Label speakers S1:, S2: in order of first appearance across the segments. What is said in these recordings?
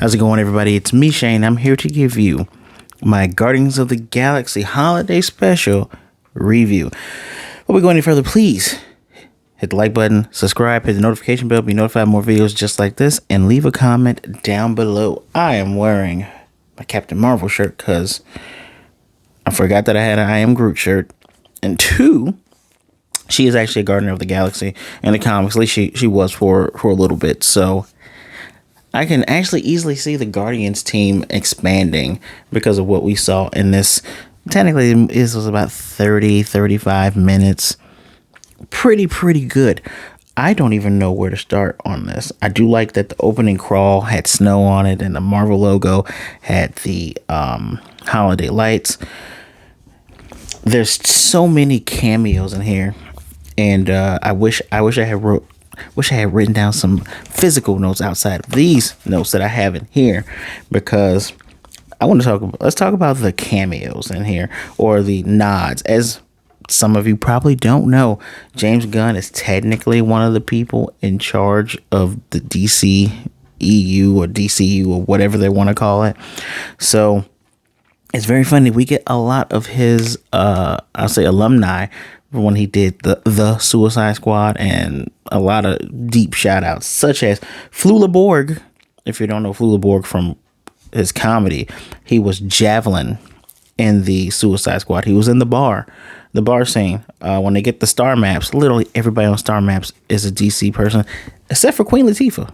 S1: How's it going, everybody? It's me, Shane. I'm here to give you my Guardians of the Galaxy Holiday Special review. Before we go any further, please hit the like button, subscribe, hit the notification bell, be notified of more videos just like this, and leave a comment down below. I am wearing my Captain Marvel shirt because I forgot that I had an I Am Groot shirt. And two, she is actually a Guardian of the Galaxy in the comics. At least she was for a little bit. So I can actually easily see the Guardians team expanding because of what we saw in this. Technically, this was about 35 minutes. Pretty good. I don't even know where to start on this. I do like that the opening crawl had snow on it and the Marvel logo had the holiday lights. There's so many cameos in here, and I wish I had written down some physical notes outside of these notes that I have in here, because I want to let's talk about the cameos in here, or the nods. As some of you probably don't know, James Gunn is technically one of the people in charge of the DC EU or DCU or whatever they want to call it. So it's very funny. We get a lot of his, I'll say, alumni when he did the Suicide Squad, and a lot of deep shout outs, such as Flula Borg. If you don't know Flula Borg from his comedy, he was Javelin in the Suicide Squad. He was in the bar scene. When they get the star maps, literally everybody on star maps is a DC person, except for Queen Latifah.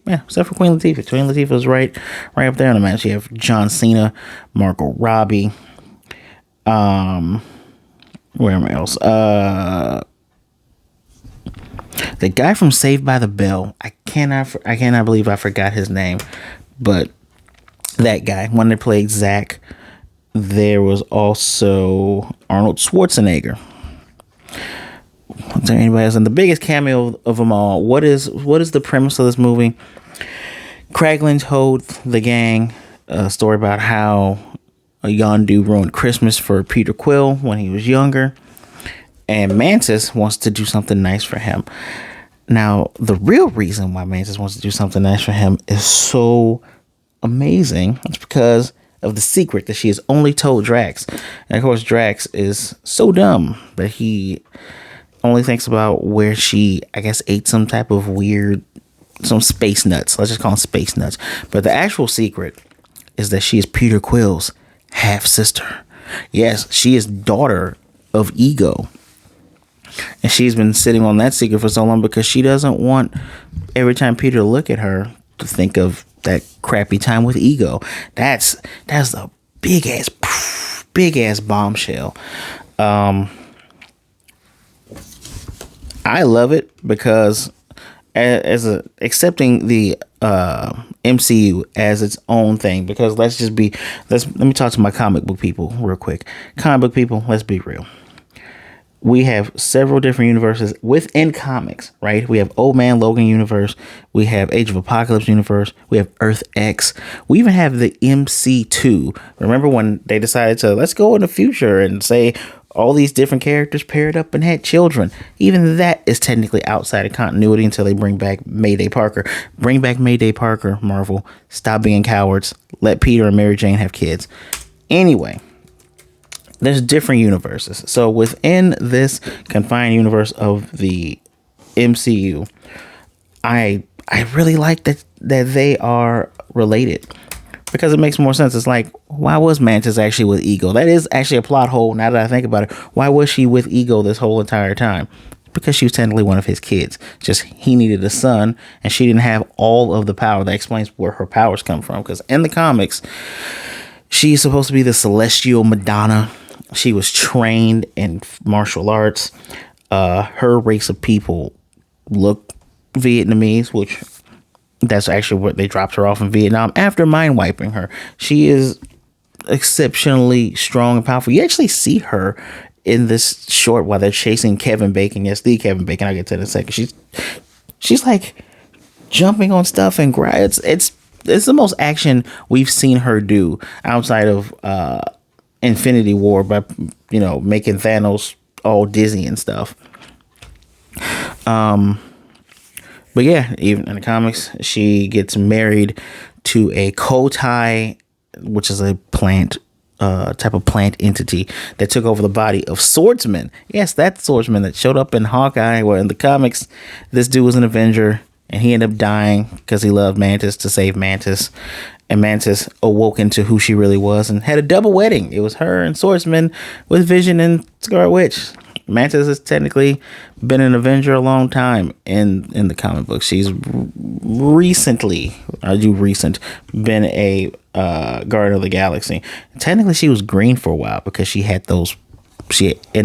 S1: Yeah, except for Queen Latifah. Queen Latifah is right up there on the match. You have John Cena, Margot Robbie. Where am I else? The guy from Saved by the Bell. I cannot believe I forgot his name, but that guy, when they played Zach. There was also Arnold Schwarzenegger. Was there anybody else? And the biggest cameo of them all, what is the premise of this movie? Kraglin told the gang a story about how a Yondu ruined Christmas for Peter Quill when he was younger, and Mantis wants to do something nice for him. Now, the real reason why Mantis wants to do something nice for him is so amazing. It's because of the secret that she has only told Drax. And of course, Drax is so dumb that he only thinks about where she, I guess, ate some type of weird, some space nuts. Let's just call them space nuts. But the actual secret is that she is Peter Quill's half sister. Yes, she is daughter of Ego. And she's been sitting on that secret for so long because she doesn't want every time Peter look at her to think of that crappy time with Ego. That's a big ass bombshell. I love it because accepting the MCU as its own thing, because let me talk to my comic book people real quick. Comic book people, let's be real. We have several different universes within comics, right? We have Old Man Logan universe. We have Age of Apocalypse universe. We have Earth X. We even have the MC2. Remember when they decided to, let's go in the future and say all these different characters paired up and had children. Even that is technically outside of continuity until they bring back Mayday Parker. Bring back Mayday Parker, Marvel. Stop being cowards. Let Peter and Mary Jane have kids. Anyway, there's different universes. So within this confined universe of the MCU, I really like that they are related, because it makes more sense. It's like, why was Mantis actually with Ego? That is actually a plot hole now that I think about it. Why was she with Ego this whole entire time? Because she was technically one of his kids. Just he needed a son, and she didn't have all of the power. That explains where her powers come from, because in the comics, she's supposed to be the celestial Madonna. She was trained in martial arts. Her race of people look Vietnamese, which that's actually where they dropped her off in Vietnam after mind wiping her. She is exceptionally strong and powerful. You actually see her in this short while they're chasing Kevin Bacon. Yes, the Kevin Bacon. I'll get to that in a second. She's like jumping on stuff and it's the most action we've seen her do outside of Infinity War, by making Thanos all dizzy and stuff. But yeah, even in the comics, she gets married to a Kotai, which is a plant, type of plant entity that took over the body of Swordsman. Yes, that Swordsman that showed up in Hawkeye, where in the comics, this dude was an Avenger, and he ended up dying because he loved Mantis to save Mantis. And Mantis awoke into who she really was and had a double wedding. It was her and Swordsman with Vision and Scarlet Witch. Mantis has technically been an Avenger a long time in the comic books. She's recently, been a Guardian of the Galaxy. Technically, she was green for a while because she ended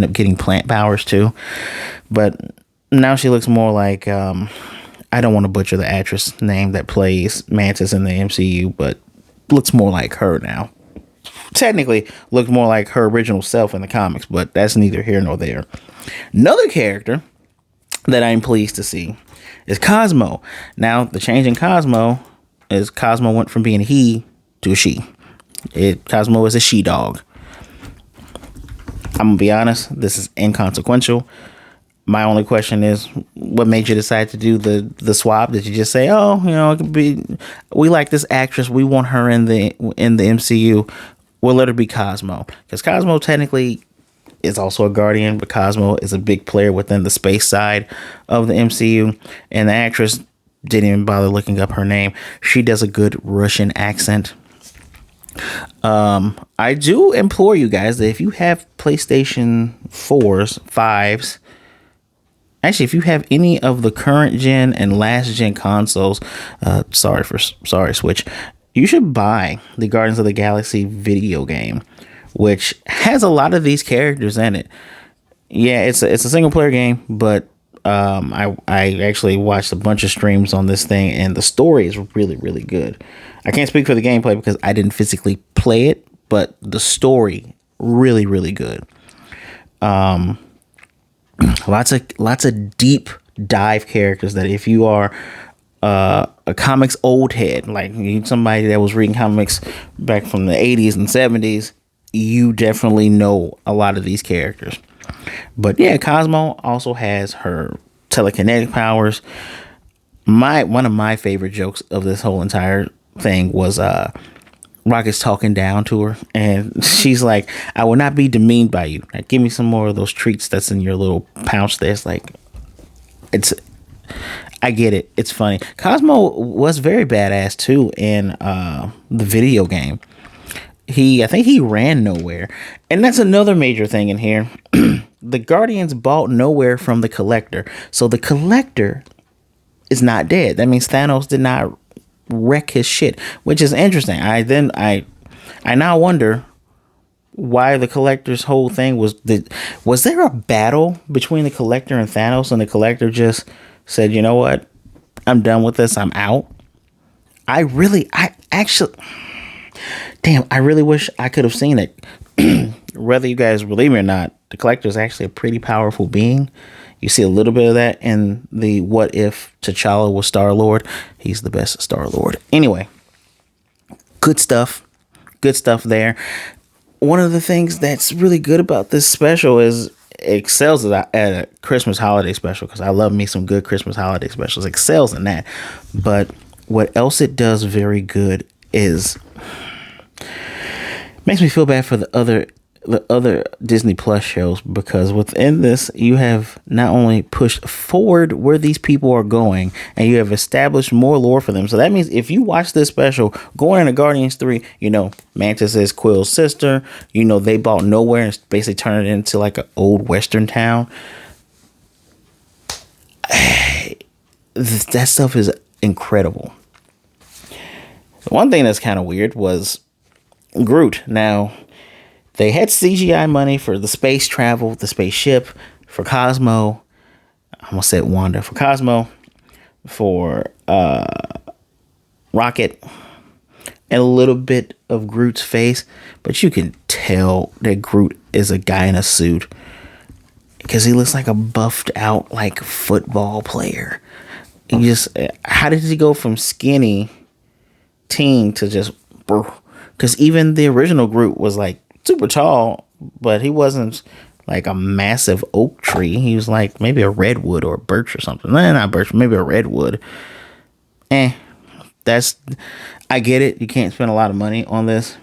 S1: up getting plant powers too. But now she looks more like, I don't want to butcher the actress name that plays Mantis in the MCU, but looks more like her now. Technically looked more like her original self in the comics, but that's neither here nor there. Another character that I'm pleased to see is Cosmo. Now, the change in Cosmo is Cosmo went from being a he to a she. Cosmo is a she dog. I'm gonna be honest, this is inconsequential. My only question is, what made you decide to do the swap? Did you just say, oh, it could be, we like this actress, we want her in the MCU, we'll let her be Cosmo? Because Cosmo technically is also a Guardian, but Cosmo is a big player within the space side of the MCU, and the actress didn't even bother looking up her name. She does a good Russian accent. I do implore you guys that if you have PlayStation 4s, 5s, actually, if you have any of the current gen and last gen consoles, sorry Switch, you should buy the Guardians of the Galaxy video game, which has a lot of these characters in it. Yeah, it's a single player game, but I actually watched a bunch of streams on this thing, and the story is really, really good. I can't speak for the gameplay because I didn't physically play it, but the story really, really good. Lots of deep dive characters that if you are a comics old head, like somebody that was reading comics back from the 80s and 70s, you definitely know a lot of these characters. But yeah, Cosmo also has her telekinetic powers. One of my favorite jokes of this whole entire thing was Rocket's talking down to her, and she's like, I will not be demeaned by you. Like, give me some more of those treats that's in your little pouch there. It's like, I get it. It's funny. Cosmo was very badass too in the video game. I think he ran nowhere. And that's another major thing in here. The Guardians bought nowhere from the Collector. So the Collector is not dead. That means Thanos did not wreck his shit, which is interesting. I now wonder why the Collector's whole thing was there a battle between the Collector and Thanos, and the Collector just said, you know what, I'm done with this, I'm out. I really wish I could have seen it. Whether you guys believe me or not, the Collector is actually a pretty powerful being. You see a little bit of that in the What If T'Challa was Star-Lord. He's the best Star-Lord. Anyway, good stuff. Good stuff there. One of the things that's really good about this special is it excels at a Christmas holiday special, because I love me some good Christmas holiday specials. It excels in that. But what else it does very good is makes me feel bad for the other Disney Plus shows, because within this you have not only pushed forward where these people are going, and you have established more lore for them. So that means if you watch this special going into Guardians 3, Mantis is Quill's sister, they bought nowhere and basically turned it into like an old western town. That stuff is incredible. One thing that's kind of weird was Groot. Now, they had CGI money for the space travel, the spaceship, for Cosmo. I almost said Wanda. For Cosmo, for Rocket, and a little bit of Groot's face. But you can tell that Groot is a guy in a suit, because he looks like a buffed out like football player. How did he go from skinny teen to just... Because even the original Groot was like super tall, but he wasn't like a massive oak tree. He was like maybe a redwood or a birch or something. Not birch, maybe a redwood. I get it. You can't spend a lot of money on this.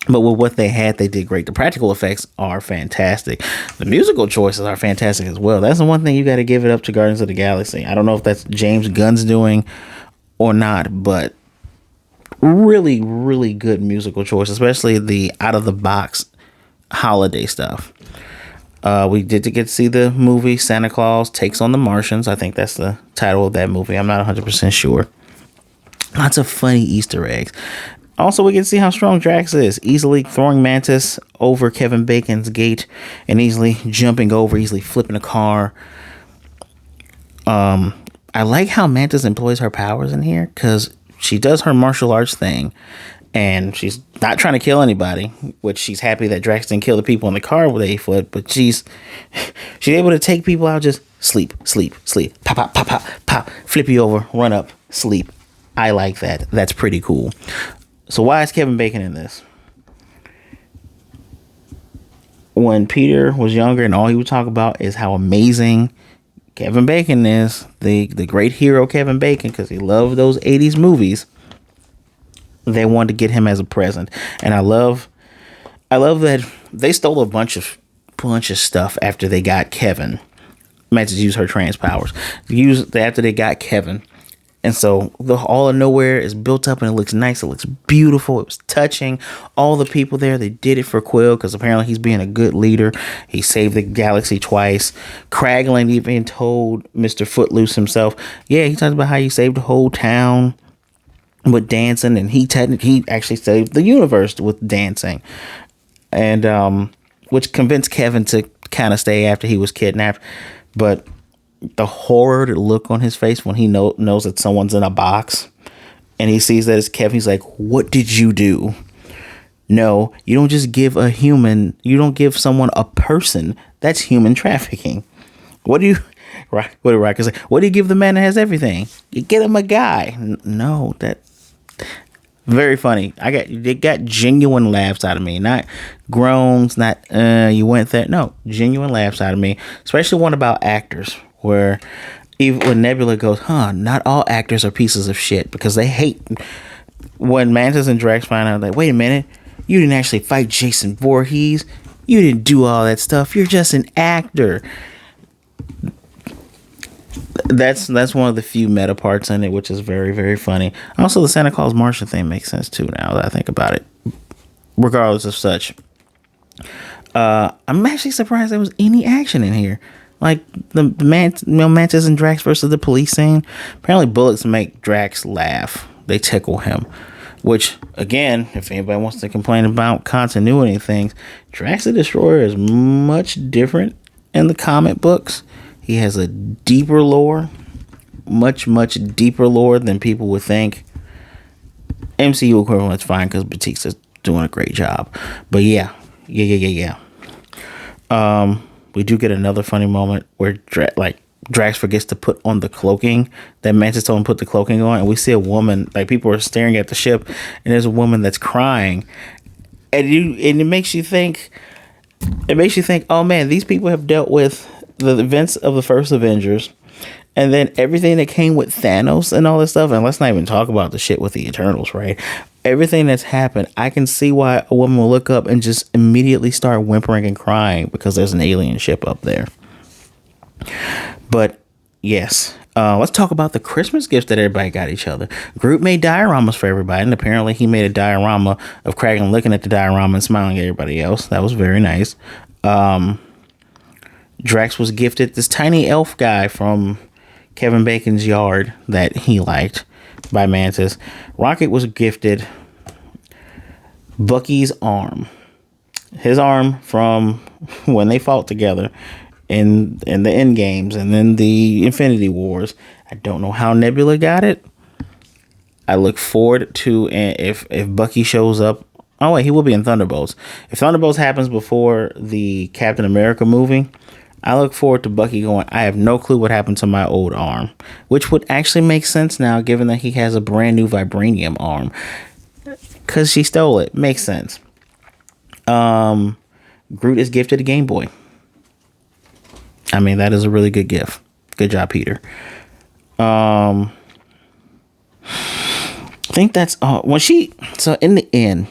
S1: But with what they had, they did great. The practical effects are fantastic. The musical choices are fantastic as well. That's the one thing you got to give it up to Guardians of the Galaxy. I don't know if that's James Gunn's doing or not, but really, really good musical choice, especially the out of the box holiday stuff. We did get to see the movie Santa Claus Takes on the Martians. I think that's the title of that movie. I'm not 100% sure. Lots of funny Easter eggs. Also, we can see how strong Drax is, easily throwing Mantis over Kevin Bacon's gate and easily jumping over, easily flipping a car. I like how Mantis employs her powers in here because she does her martial arts thing and she's not trying to kill anybody, which she's happy that Drax didn't kill the people in the car with a foot, but she's able to take people out, just sleep, pop, pop, pop, pop, pop, flip you over, run up, sleep. I like that. That's pretty cool. So why is Kevin Bacon in this? When Peter was younger and all he would talk about is how amazing Kevin Bacon is, the great hero Kevin Bacon, because he loved those 80s movies, they wanted to get him as a present. And I love that they stole a bunch of stuff after they got Kevin. Mantis used her trans powers. After they got Kevin. And so the all of nowhere is built up and it looks nice. It looks beautiful. It was touching. All the people there, they did it for Quill because apparently he's being a good leader. He saved the galaxy twice. Kraglin even told Mr. Footloose himself, yeah, he talked about how he saved the whole town with dancing, and he actually saved the universe with dancing. And which convinced Kevin to kind of stay after he was kidnapped. But the horror look on his face when he knows that someone's in a box and he sees that it's Kevin, he's like, what did you do? No, you don't just give you don't give someone a person. That's human trafficking. What do Rocket say? What do you give the man that has everything? You get him a guy. No, that very funny. They got genuine laughs out of me, not groans, not you went there. No, genuine laughs out of me, especially one about actors. Where even when Nebula goes, not all actors are pieces of shit, because they hate when Mantis and Drax find out, like, wait a minute, you didn't actually fight Jason Voorhees, you didn't do all that stuff, you're just an actor. That's one of the few meta parts in it, which is very, very funny. Also, the Santa Claus Martian thing makes sense too now that I think about it. Regardless of such, I'm actually surprised there was any action in here. Like the Mantis and Drax versus the police scene. Apparently bullets make Drax laugh. They tickle him. Which, again, if anybody wants to complain about continuity things, Drax the Destroyer is much different in the comic books. He has a deeper lore. Much, much deeper lore than people would think. MCU equivalent's fine because Batista's doing a great job. But yeah. We do get another funny moment where Drax forgets to put on the cloaking that Mantis told him to put the cloaking on, and we see a woman, like people are staring at the ship, and there's a woman that's crying, and it makes you think, oh man, these people have dealt with the events of the first Avengers, and then everything that came with Thanos and all this stuff, and let's not even talk about the shit with the Eternals, right? Everything that's happened, I can see why a woman will look up and just immediately start whimpering and crying because there's an alien ship up there. But yes, let's talk about the Christmas gifts that everybody got each other. Groot made dioramas for everybody, and apparently he made a diorama of Kraglin looking at the diorama and smiling at everybody else. That was very nice. Drax was gifted this tiny elf guy from Kevin Bacon's yard that he liked by Mantis. Rocket was gifted Bucky's arm. His arm from when they fought together in the end games and then the Infinity Wars. I don't know how Nebula got it. I look forward to if Bucky shows up. Oh wait, he will be in Thunderbolts. If Thunderbolts happens before the Captain America movie, I look forward to Bucky going, I have no clue what happened to my old arm, which would actually make sense now given that he has a brand new vibranium arm because she stole it. Makes sense. Groot is gifted a Game Boy. I mean, that is a really good gift. Good job, Peter. think that's when she. So in the end,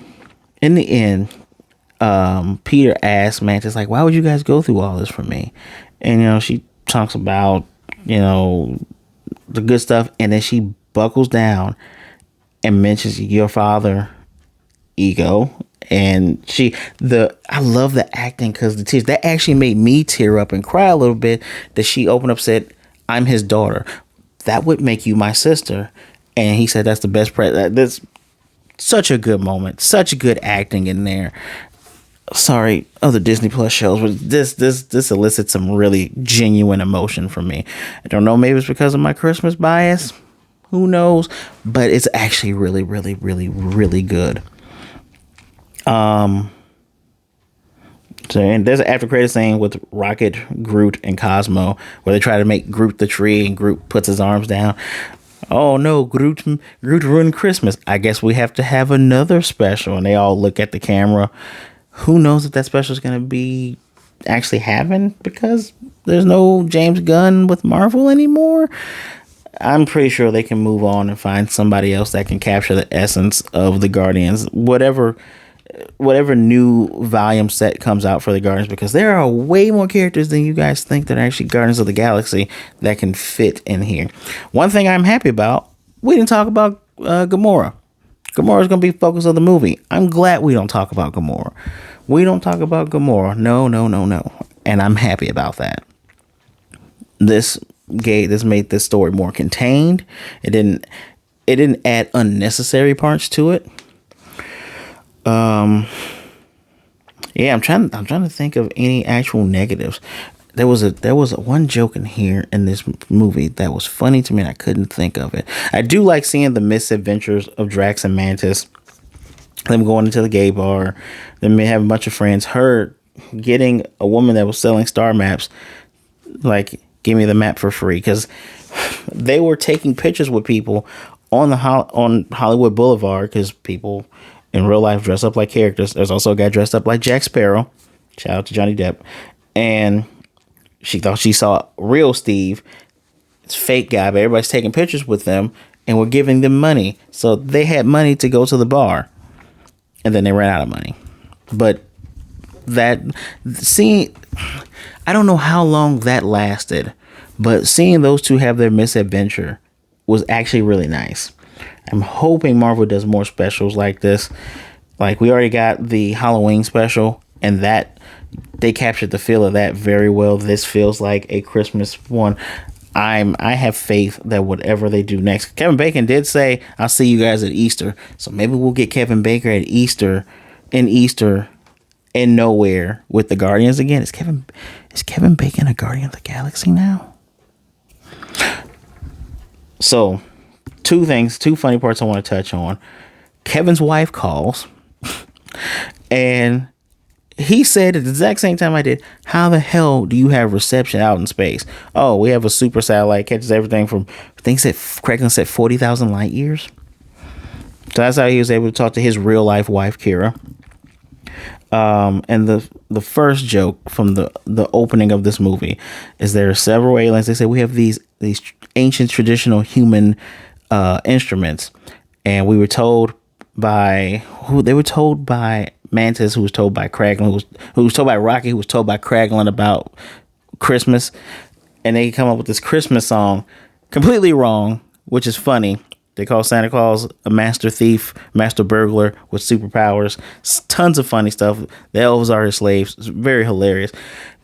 S1: Peter asked Mantis like, "Why would you guys go through all this for me?" And she talks about the good stuff, and then she buckles down and mentions your father, Ego. And I love the acting, because the tears that actually made me tear up and cry a little bit, that she opened up, said, "I'm his daughter. That would make you my sister." And he said, "That's the best That's such a good moment, such good acting in there. Sorry, other Disney Plus shows, but this elicits some really genuine emotion from me. I don't know, maybe it's because of my Christmas bias. Who knows? But it's actually really, really, really, really good. So, and there's an after credit scene with Rocket, Groot, and Cosmo, where they try to make Groot the tree, and Groot puts his arms down. Oh no, Groot ruined Christmas. I guess we have to have another special. And they all look at the camera. Who knows if that special is going to be actually happen, because there's no James Gunn with Marvel anymore. I'm pretty sure they can move on and find somebody else that can capture the essence of the Guardians, whatever new volume set comes out for the Guardians, because there are way more characters than you guys think that are actually Guardians of the Galaxy that can fit in here. One thing I'm happy about, we didn't talk about Gamora. Gamora is going to be the focus of the movie. I'm glad we don't talk about Gamora. We don't talk about Gamora. No. And I'm happy about that. This made this story more contained. It didn't add unnecessary parts to it. Yeah, I'm trying to think of any actual negatives. There was one joke in here in this movie that was funny to me, and I couldn't think of it. I do like seeing the misadventures of Drax and Mantis. Them going into the gay bar. Them having a bunch of friends. Her getting a woman that was selling star maps, like, give me the map for free, because they were taking pictures with people on Hollywood Boulevard, because people in real life dress up like characters. There's also a guy dressed up like Jack Sparrow. Shout out to Johnny Depp. And she thought she saw real Steve. It's a fake guy, but everybody's taking pictures with them, and we're giving them money. So they had money to go to the bar, and then they ran out of money. But I don't know how long that lasted, but seeing those two have their misadventure was actually really nice. I'm hoping Marvel does more specials like this. Like, we already got the Halloween special, and that they captured the feel of that very well. This feels like a Christmas one. I have faith that whatever they do next. Kevin Bacon did say, "I'll see you guys at Easter." So maybe we'll get Kevin Bacon at Easter in nowhere with the Guardians again. Is Kevin Bacon a Guardian of the Galaxy now? So, two funny parts I want to touch on. Kevin's wife calls, and he said at the exact same time I did, "How the hell do you have reception out in space?" "Oh, we have a super satellite, catches everything from," Craigland said 40,000 light years. So that's how he was able to talk to his real life wife, Kira. And the first joke from the opening of this movie is there are several aliens. They say, "We have these ancient traditional human instruments," and we were told by Mantis, who was told by Kraglin, who was told by Rocky, who was told by Kraglin about Christmas, and they come up with this Christmas song completely wrong, which is funny. They call Santa Claus a master thief, master burglar with superpowers. Tons of funny stuff. The elves are his slaves. It's very hilarious.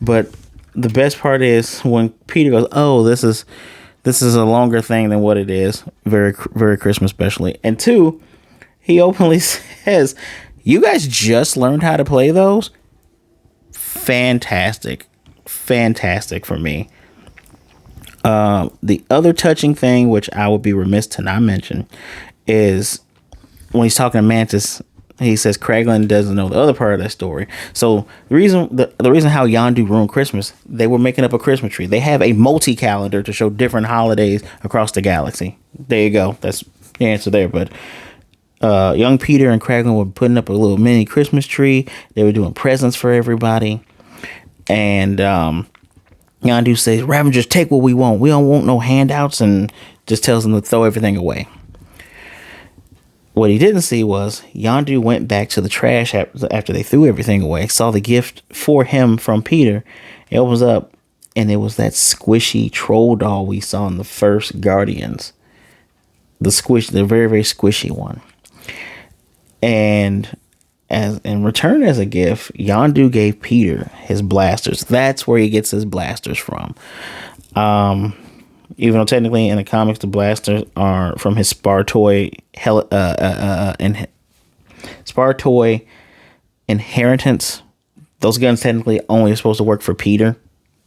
S1: But the best part is when Peter goes, "Oh, this is a longer thing than what it is." Very, very Christmas specially. And two, he openly says, "You guys just learned how to play those?" Fantastic for me. The other touching thing, which I would be remiss to not mention, is when he's talking to Mantis, he says Kraglin doesn't know the other part of that story. So the reason how Yondu ruined Christmas, they were making up a Christmas tree. They have a multi-calendar to show different holidays across the galaxy. There you go. That's the answer there. But young Peter and Kraglin were putting up a little mini Christmas tree. They were doing presents for everybody. And Yondu says, "Ravengers, take what we want. We don't want no handouts," and just tells them to throw everything away. What he didn't see was Yondu went back to the trash after they threw everything away, saw the gift for him from Peter. It opens up, and it was that squishy troll doll we saw in the first Guardians. The very, very squishy one. And as in return as a gift, Yondu gave Peter his blasters. That's where he gets his blasters from. Even though technically in the comics the blasters are from his Spartoy inheritance. Those guns technically only are supposed to work for Peter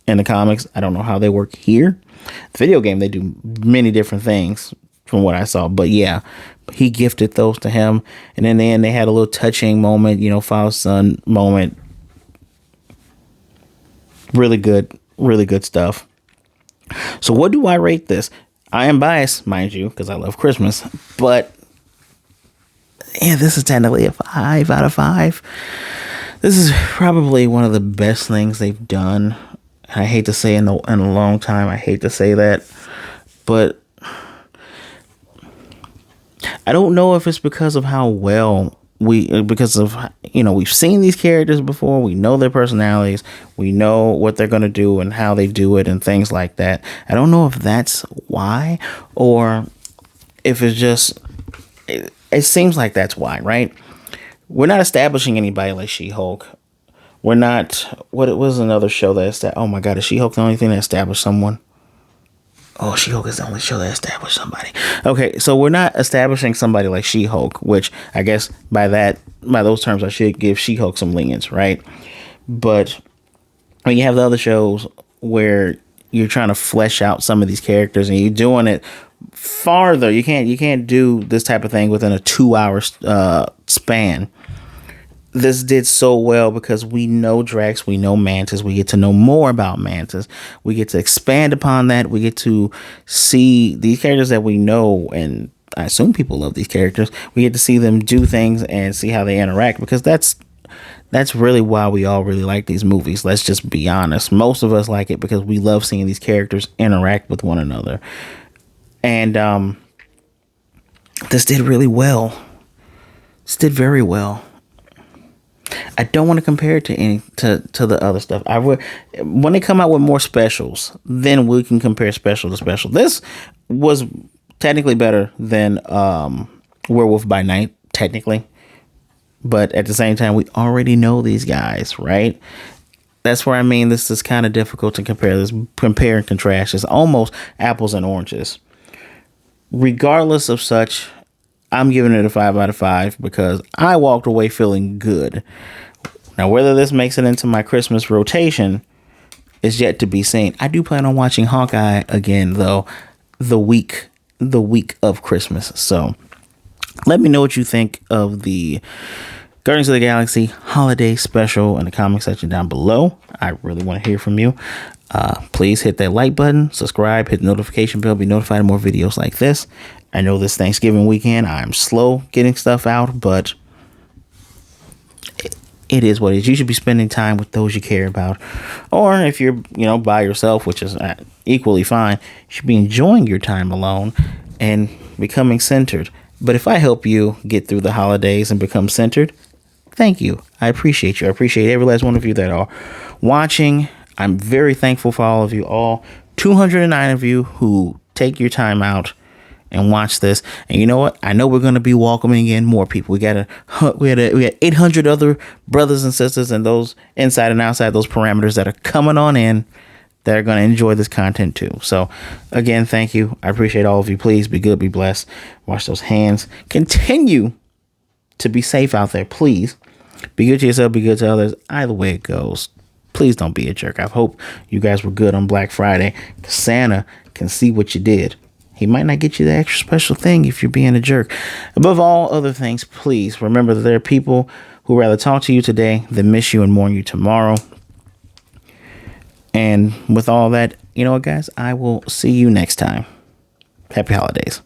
S1: in the comics. I don't know how they work here. The video game, they do many different things from what I saw. But yeah, he gifted those to him. And in the end, they had a little touching moment, father son moment. Really good stuff. So what do I rate this? I am biased, mind you, because I love Christmas. But yeah, this is technically a 5 out of 5. This is probably one of the best things they've done. I hate to say in a long time. I hate to say that. But I don't know if it's because of how well we've seen these characters before. We know their personalities. We know what they're going to do and how they do it and things like that. I don't know if that's why, or if it's just, it seems like that's why, right? We're not establishing anybody like She-Hulk. We're not, what it was another show that, oh my God, is She-Hulk the only thing that established someone? Oh, She-Hulk is the only show that established somebody. Okay, so we're not establishing somebody like She-Hulk, which I guess by those terms, I should give She-Hulk some lenience, right? But when you have the other shows where you're trying to flesh out some of these characters and you're doing it farther, you can't do this type of thing within a 2-hour span. This did so well because we know Drax, we know Mantis, we get to know more about Mantis, we get to expand upon that, we get to see these characters that we know, and I assume people love these characters. We get to see them do things and see how they interact, because that's really why we all really like these movies. Let's just be honest. Most of us like it because we love seeing these characters interact with one another. And this did really well. This did very well. I don't want to compare it to the other stuff. I would, when they come out with more specials, then we can compare special to special. This was technically better than Werewolf by Night, technically, but at the same time, we already know these guys, right? That's where I mean this is kind of difficult to compare and contrast. It's almost apples and oranges. Regardless of such, I'm giving it a 5 out of 5 because I walked away feeling good. Now, whether this makes it into my Christmas rotation is yet to be seen. I do plan on watching Hawkeye again, though, the week of Christmas. So let me know what you think of the Guardians of the Galaxy holiday special in the comment section down below. I really want to hear from you. Please hit that like button, subscribe, hit the notification bell, be notified of more videos like this. I know this Thanksgiving weekend I'm slow getting stuff out, but it is what it is. You should be spending time with those you care about. Or if you're, by yourself, which is equally fine, you should be enjoying your time alone and becoming centered. But if I help you get through the holidays and become centered, thank you. I appreciate you. I appreciate every last one of you that are watching. I'm very thankful for all of you, all 209 of you who take your time out and watch this. And you know what? I know we're going to be welcoming in more people. We got 800 other brothers and sisters and those inside and outside those parameters that are coming on in that are going to enjoy this content too. So again, thank you. I appreciate all of you. Please be good, be blessed. Wash those hands. Continue to be safe out there. Please be good to yourself, be good to others. Either way it goes, please don't be a jerk. I hope you guys were good on Black Friday. Santa can see what you did. He might not get you the extra special thing if you're being a jerk. Above all other things, please remember that there are people who rather talk to you today than miss you and mourn you tomorrow. And with all that, you know what, guys? I will see you next time. Happy holidays.